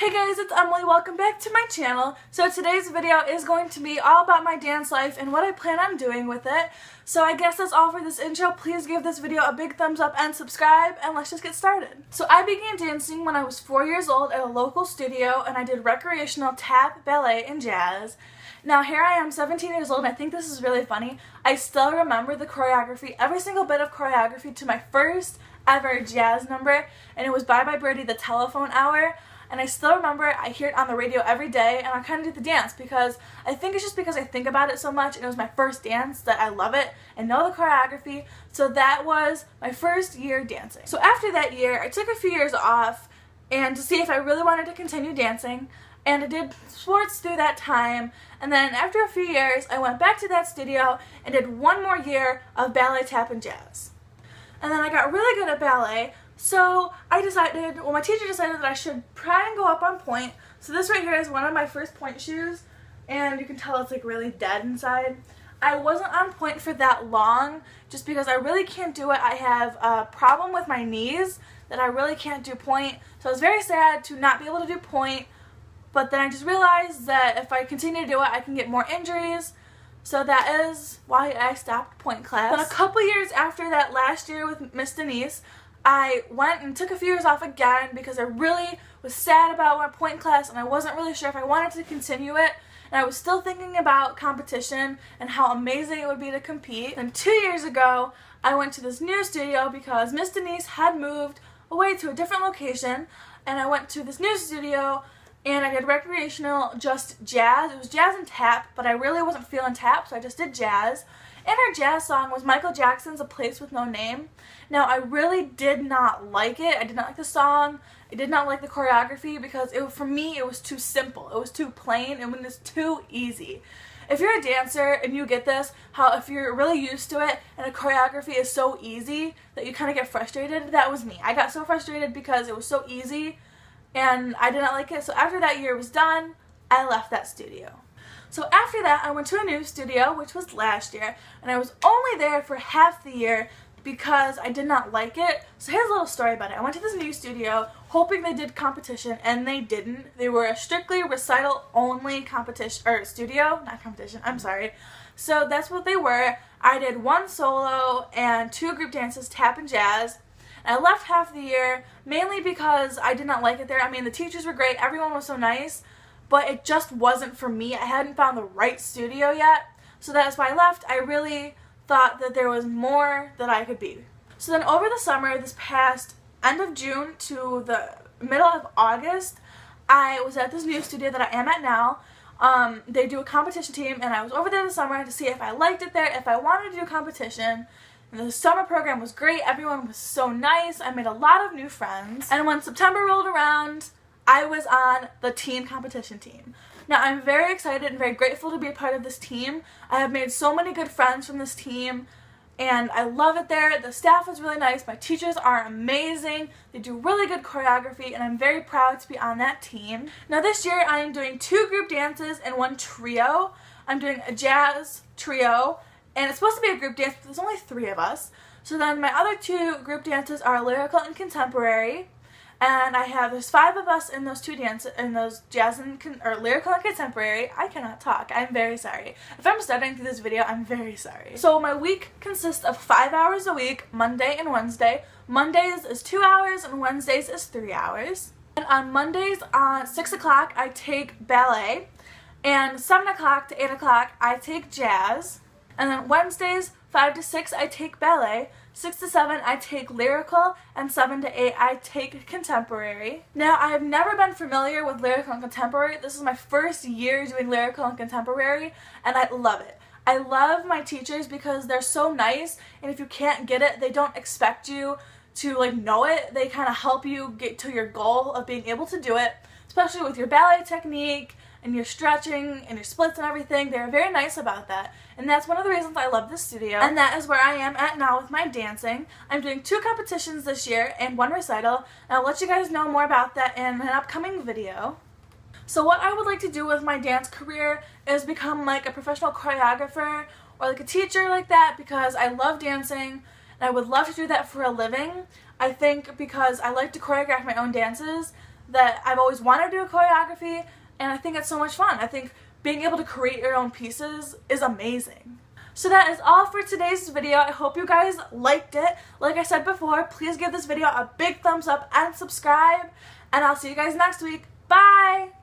Hey guys, it's Emily. Welcome back to my channel. So today's video is going to be all about my dance life and what I plan on doing with it. So I guess that's all for this intro. Please give this video a big thumbs up and subscribe, and let's just get started. So I began dancing when I was 4 years old at a local studio, and I did recreational tap, ballet, and jazz. Now here I am, 17 years old, and I think this is really funny. I still remember the choreography, every single bit of choreography to my first ever jazz number, and it was Bye Bye Birdie, the telephone hour. And I still remember, I hear it on the radio every day, and I kind of do the dance because I think it's just because I think about it so much, and it was my first dance that I love it and know the choreography. So that was my first year dancing. So after that year, I took a few years off and to see if I really wanted to continue dancing, and I did sports through that time. And then after a few years, I went back to that studio and did one more year of ballet, tap, and jazz. And then I got really good at ballet. So I decided, well, my teacher decided that I should try and go up on point. So this right here is one of my first point shoes, and you can tell it's like really dead inside. I wasn't on point for that long just because I really can't do it. I have a problem with my knees that I really can't do point. So I was very sad to not be able to do point, but then I just realized that if I continue to do it, I can get more injuries. So that is why I stopped point class. Then a couple years after that last year with Miss Denise, I went and took a few years off again because I really was sad about my point class and I wasn't really sure if I wanted to continue it. And I was still thinking about competition and how amazing it would be to compete. And 2 years ago, I went to this new studio because Miss Denise had moved away to a different location, and I went to this new studio and I did recreational, just jazz. It was jazz and tap, but I really wasn't feeling tap, so I just did jazz. And her jazz song was Michael Jackson's A Place With No Name. Now, I really did not like it. I did not like the song. I did not like the choreography because for me, it was too simple. It was too plain, and it was too easy. If you're a dancer and you get this, how if you're really used to it and the choreography is so easy that you kind of get frustrated, that was me. I got so frustrated because it was so easy and I did not like it. So after that year was done, I left that studio. So after that, I went to a new studio, which was last year, and I was only there for half the year because I did not like it. So here's a little story about it. I went to this new studio hoping they did competition, and they didn't. They were a strictly recital-only competition, or studio, not competition, I'm sorry. So that's what they were. I did one solo and 2 group dances, tap and jazz. And I left half the year mainly because I did not like it there. I mean, the teachers were great, everyone was so nice, but it just wasn't for me. I hadn't found the right studio yet, so that's why I left. I really thought that there was more that I could be. So then over the summer, this past end of June to the middle of August, I was at this new studio that I am at now. They do a competition team, and I was over there this summer to see if I liked it there, if I wanted to do competition. And the summer program was great. Everyone was so nice. I made a lot of new friends. And when September rolled around, I was on the teen competition team. Now, I'm very excited and very grateful to be a part of this team. I have made so many good friends from this team, and I love it there. The staff is really nice. My teachers are amazing. They do really good choreography, and I'm very proud to be on that team. Now, this year, I am doing 2 group dances and 1 trio. I'm doing a jazz trio, and it's supposed to be a group dance, but there's only 3 of us. So then my other 2 group dances are lyrical and contemporary. And there's 5 of us in those 2 dances, in those jazz and lyrical and contemporary. I cannot talk. I'm very sorry. If I'm stuttering through this video, I'm very sorry. So my week consists of 5 hours a week, Monday and Wednesday. Mondays is 2 hours and Wednesdays is 3 hours. And on Mondays at 6 o'clock, I take ballet. And 7 o'clock to 8 o'clock, I take jazz. And then Wednesdays, 5 to 6, I take ballet. 6 to 7, I take lyrical, and 7 to 8, I take contemporary. Now, I have never been familiar with lyrical and contemporary. This is my first year doing lyrical and contemporary, and I love it. I love my teachers because they're so nice, and if you can't get it, they don't expect you to know it. They kind of help you get to your goal of being able to do it, especially with your ballet technique and your stretching and your splits and everything. They're very nice about that. And that's one of the reasons I love this studio. And that is where I am at now with my dancing. I'm doing 2 competitions this year and 1 recital. And I'll let you guys know more about that in an upcoming video. So what I would like to do with my dance career is become like a professional choreographer or like a teacher like that, because I love dancing and I would love to do that for a living. I think because I like to choreograph my own dances, that I've always wanted to do choreography, and I think it's so much fun. I think being able to create your own pieces is amazing. So that is all for today's video. I hope you guys liked it. Like I said before, please give this video a big thumbs up and subscribe, and I'll see you guys next week. Bye!